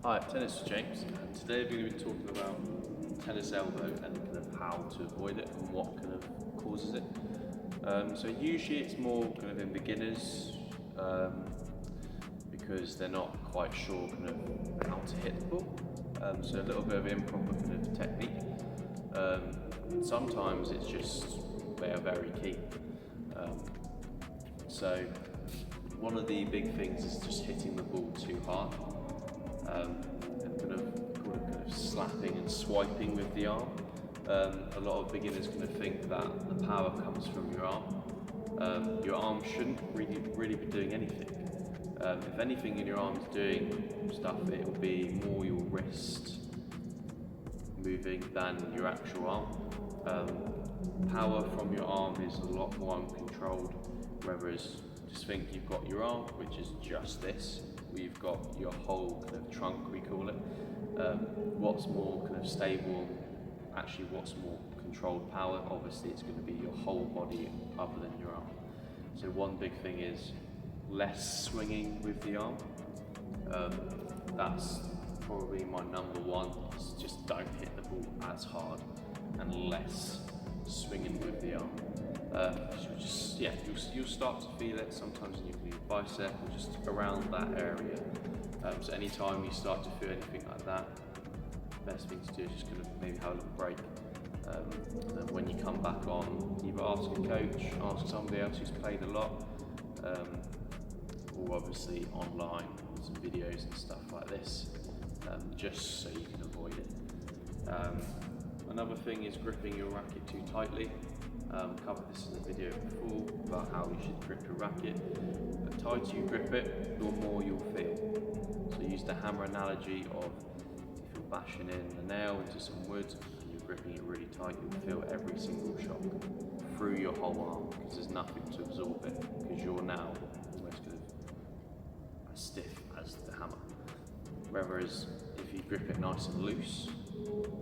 Hi, Tennis with James. Today we're going to be talking about tennis elbow and kind of how to avoid it and what kind of causes it. So usually it's more kind of in beginners because they're not quite sure kind of how to hit the ball. So a little bit of improper kind of technique. Sometimes it's just they are very keen. So one of the big things is just hitting the ball too hard. And kind of slapping and swiping with the arm. A lot of beginners kind of think that the power comes from your arm. Your arm shouldn't really be doing anything. If anything in your arm is doing stuff, it will be more your wrist moving than your actual arm. Power from your arm is a lot more uncontrolled, whereas just think you've got your arm, which is just this. We've got your whole kind of trunk, we call it. What's more kind of stable, actually what's more controlled power, obviously it's going to be your whole body other than your arm. So one big thing is less swinging with the arm. That's probably my number one, is just don't hit the ball as hard and less swinging with the arm. You'll start to feel it sometimes in your bicep or just around that area. So anytime you start to feel anything like that, the best thing to do is just kind of maybe have a little break. And then when you come back on, either ask a coach, ask somebody else who's played a lot, or obviously online, some videos and stuff like this, just so you can avoid it. Another thing is gripping your racket too tightly. Covered this in the video before about how you should grip your racket. The tighter you grip it, the more you'll feel. So use the hammer analogy of if you're bashing in the nail into some wood and you're gripping it really tight, you'll feel every single shock through your whole arm because there's nothing to absorb it because you're now almost kind of as stiff as the hammer. Whereas if you grip it nice and loose,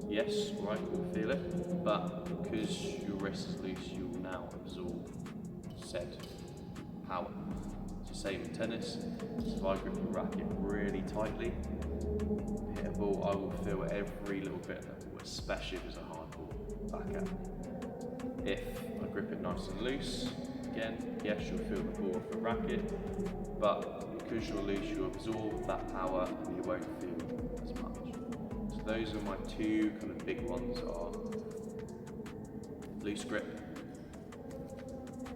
yes, right, you'll feel it, but because your wrist is loose, you'll now absorb said power. It's the same in tennis. So if I grip the racket really tightly, hit a ball, I will feel every little bit of the ball, especially if it's a hard ball, back at me. If I grip it nice and loose, again, yes, you'll feel the ball off the racket, but because you're loose, you absorb that power and you won't feel as much. So those are my two kind of big ones are loose grip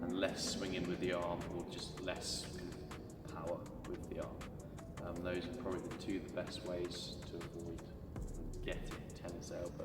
and less swinging with the arm, or just less kind of power with the arm. Those are probably the best ways to avoid getting tennis elbow.